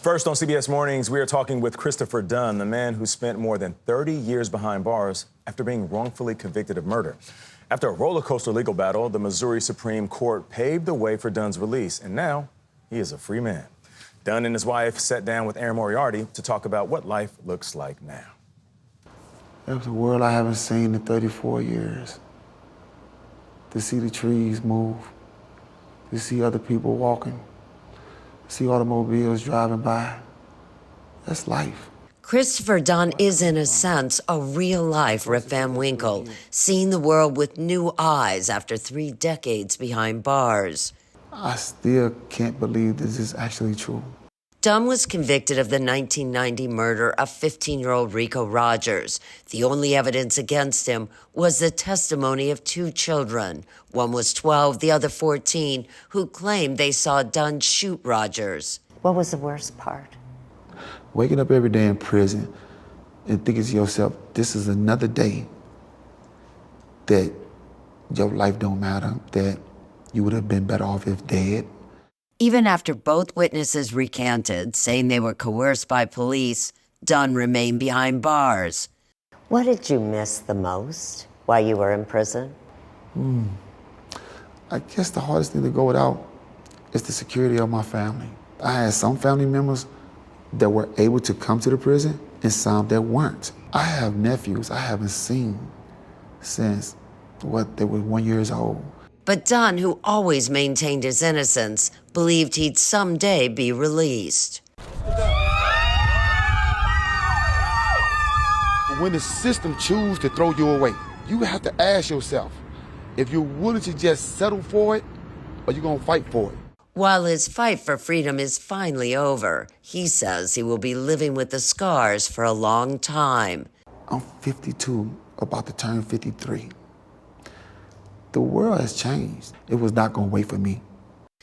First on CBS Mornings, we are talking with Christopher Dunn, the man who spent more than 30 years behind bars after being wrongfully convicted of murder. After a roller coaster legal battle, the Missouri Supreme Court paved the way for Dunn's release, and now he is a free man. Dunn and his wife sat down with Aaron Moriarty to talk about what life looks like now. There's a world I haven't seen in 34 years. To see the trees move, to see other people walking, see automobiles driving by. That's life. Christopher Dunn is, in a sense, a real-life Rip Van Winkle, seeing the world with new eyes after 3 decades behind bars. I still can't believe this is actually true. Dunn was convicted of the 1990 murder of 15-year-old Rico Rogers. The only evidence against him was the testimony of 2 children. One was 12, the other 14, who claimed they saw Dunn shoot Rogers. What was the worst part? Waking up every day in prison and thinking to yourself, this is another day that your life don't matter, that you would have been better off if dead. Even after both witnesses recanted, saying they were coerced by police, Dunn remained behind bars. What did you miss the most while you were in prison? I guess the hardest thing to go without is the security of my family. I had some family members that were able to come to the prison and some that weren't. I have nephews I haven't seen since, they were 1 year old. But Dunn, who always maintained his innocence, believed he'd someday be released. When the system chooses to throw you away, you have to ask yourself if you're willing to just settle for it or you're going to fight for it. While his fight for freedom is finally over, he says he will be living with the scars for a long time. I'm 52, about to turn 53. The world has changed. It was not going to wait for me.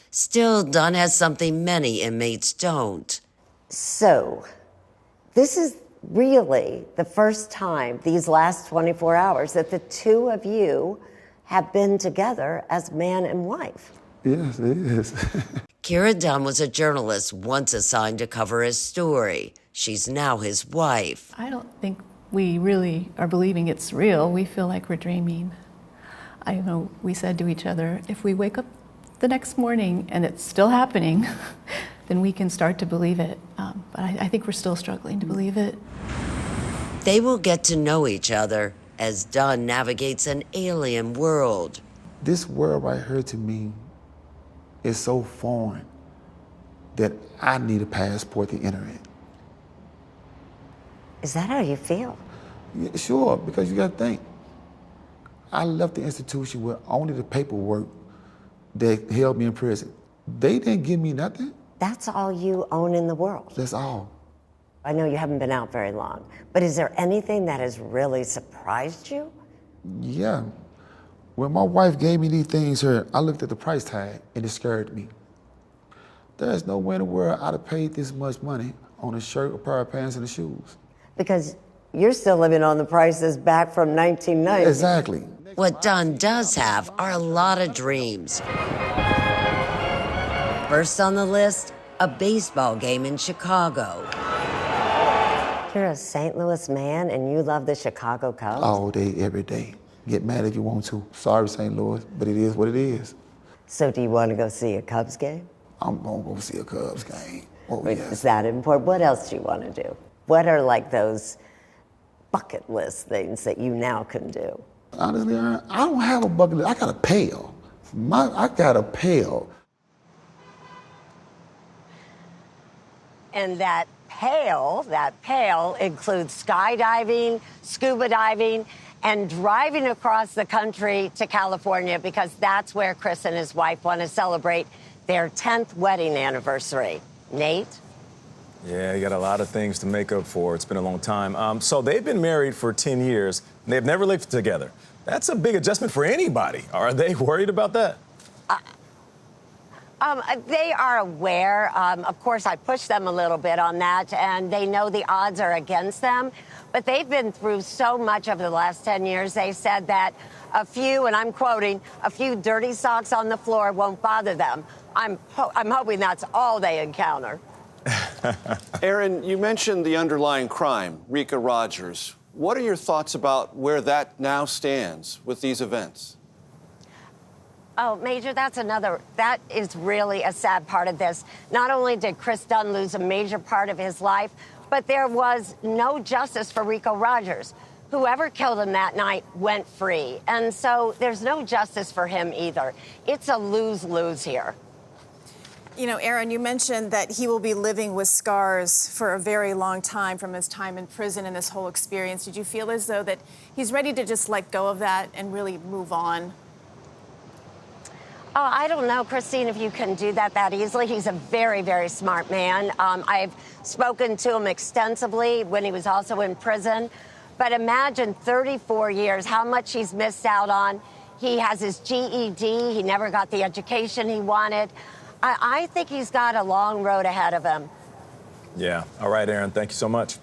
Still, Dunn has something many inmates don't. So, this is really the first time these last 24 hours that the two of you have been together as man and wife. Yes, it is. Kira Dunn was a journalist once assigned to cover his story. She's now his wife. I don't think we really are believing it's real. We feel like we're dreaming. I know we said to each other, if we wake up the next morning and it's still happening, then we can start to believe it. But I think we're still struggling to believe it. They will get to know each other as Dunn navigates an alien world. This world right here to me is so foreign that I need a passport to enter it. Is that how you feel? Yeah, sure, because you got to think. I left the institution with only the paperwork that held me in prison. They didn't give me nothing. That's all you own in the world. That's all. I know you haven't been out very long, but is there anything that has really surprised you? Yeah. When my wife gave me these things here, I looked at the price tag and it scared me. There's no way in the world I'd have paid this much money on a shirt, a pair of pants, and the shoes. Because you're still living on the prices back from 1990. Exactly. What Dunn does have are a lot of dreams. First on the list, a baseball game in Chicago. You're a St. Louis man and you love the Chicago Cubs? All day, every day. Get mad if you want to. Sorry, St. Louis, but it is what it is. So do you want to go see a Cubs game? I'm going to go see a Cubs game. Oh, Wait, yes. is that important? What else do you want to do? What are like those bucket list things that you now can do? Honestly, I don't have a bucket list. I got a pail. I got a pail. And that pail includes skydiving, scuba diving, and driving across the country to California because that's where Chris and his wife want to celebrate their 10th wedding anniversary. Nate? Yeah, you got a lot of things to make up for. It's been a long time. So they've been married for 10 years, and they've never lived together. That's a big adjustment for anybody. Are they worried about that? They are aware. Of course, I pushed them a little bit on that, and they know the odds are against them. But they've been through so much over the last 10 years. They said that a few, and I'm quoting, a few dirty socks on the floor won't bother them. I'm hoping that's all they encounter. Aaron, you mentioned the underlying crime, Rika Rogers. What are your thoughts about where that now stands with these events? Oh, Major, that is really a sad part of this. Not only did Chris Dunn lose a major part of his life, but there was no justice for Rika Rogers. Whoever killed him that night went free. And so there's no justice for him either. It's a lose-lose here. You know, Aaron, you mentioned that he will be living with scars for a very long time from his time in prison and this whole experience. Did you feel as though that he's ready to just let go of that and really move on? Oh, I don't know, Christine, if you can do that easily. He's a very, very smart man. I've spoken to him extensively when he was also in prison. But imagine 34 years, how much he's missed out on. He has his GED. He never got the education he wanted. I think he's got a long road ahead of him. Yeah. All right, Aaron. Thank you so much.